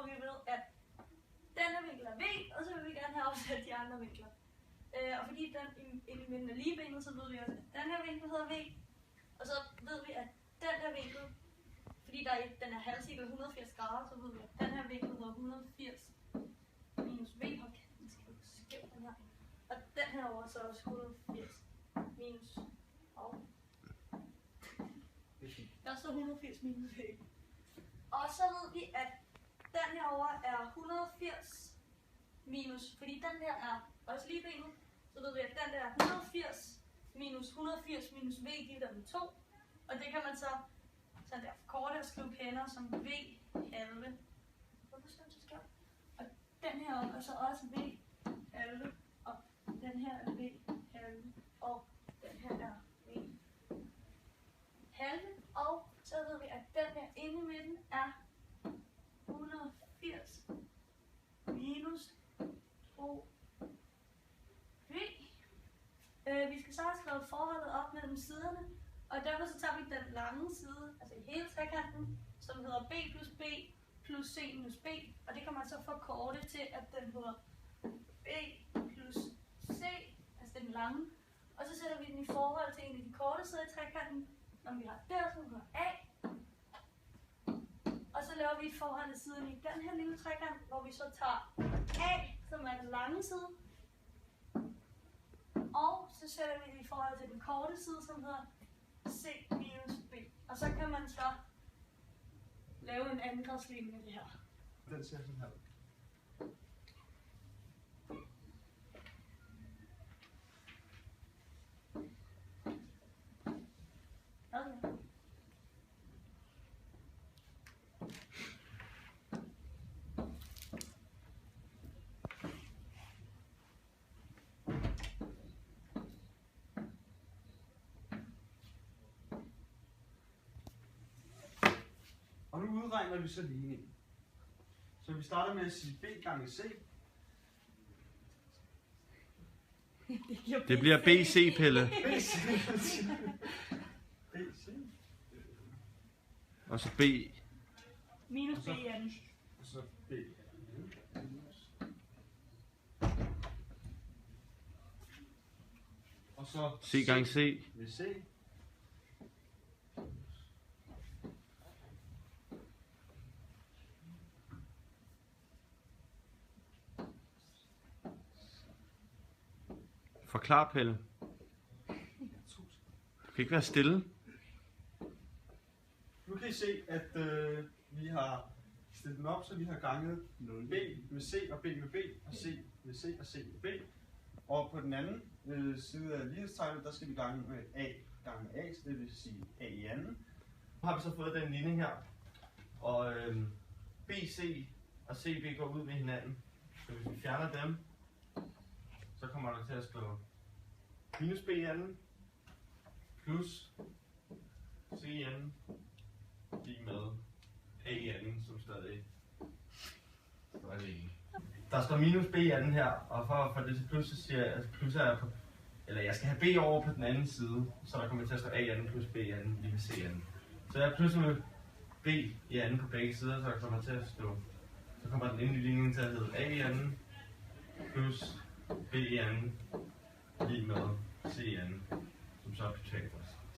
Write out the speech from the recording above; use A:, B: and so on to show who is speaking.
A: hvor vi ved, at denne vinkel er V, og så vil vi gerne have afsat de andre vinkler. Og fordi den element er ligebenet, så ved vi også, at den her vinkel hedder V. Og så ved vi, at den her vinkel, fordi den er halvcirkel 180 grader, så ved vi, at den her vinkel hedder 180 minus V. Okay, den skal jo skævt den her. Og den her over så er også 180 minus og der står 180 minus V. Og så ved vi, at den her over er 180 minus, fordi den her er også ligebenet, så ved vi, at den der er 180 minus V divideret med 2. Og det kan man så sådan der forkorte og skrive pændere som V halve. Hvorfor står det så skævt? Og den her op er så også V halve, og den her er V halve, og den her er V halve. Og så ved vi, at den her inde i midten er 180 minus 2 V. Vi skal så have skrevet forholdet op mellem siderne, og derfor så tager vi den lange side, altså i hele trekanten, som hedder B plus B plus C minus B, og det kan man så forkorte til, at den hedder B plus C, altså den lange, og så sætter vi den i forhold til en af de korte sider i trekanten, når vi har der, som hedder A, og så laver vi et forhold til siden i den her lille trekant, hvor vi så tager A, som er den lange side, og så sætter vi det i forhold til den korte side, som hedder C minus B. Og så kan man så lave en andengradsligning af det her.
B: Den ser sådan her ud.
A: Okay.
B: Og nu udregner vi så ligningen. Så vi starter med at sige B gange C.
C: Det bliver BC, Pelle.
B: BC. BC.
C: Og så B.
A: Minus B i anden.
B: Og så B. Og så
C: C gange C.
B: ved C.
C: Forklar, Pelle. Du kan ikke være stille.
B: Nu kan I se, at vi har stillet den op, så vi har ganget B med C og B med B, og C med C og C med B. Og på den anden side af lighedstegnet, der skal vi gange med A gange A, så det vil sige A i anden. Nu har vi så fået den ligning her, og BC og CB går ud med hinanden. Så hvis vi fjerner dem, så kommer der til at stå minus B i anden, plus C i anden, lige med A i anden, som stadig står alene. Der står minus B i anden her, og for at få det til plus, så siger jeg, at plus er på, eller jeg skal have B over på den anden side, så der kommer til at stå A i anden plus B i anden, lige med C i anden. Så jeg plus med B i anden på begge sider, så der kommer til at stå, så kommer den endelige ligning til at hedde A i anden, plus B i anden, lige med C i anden, som så er Pythagoras.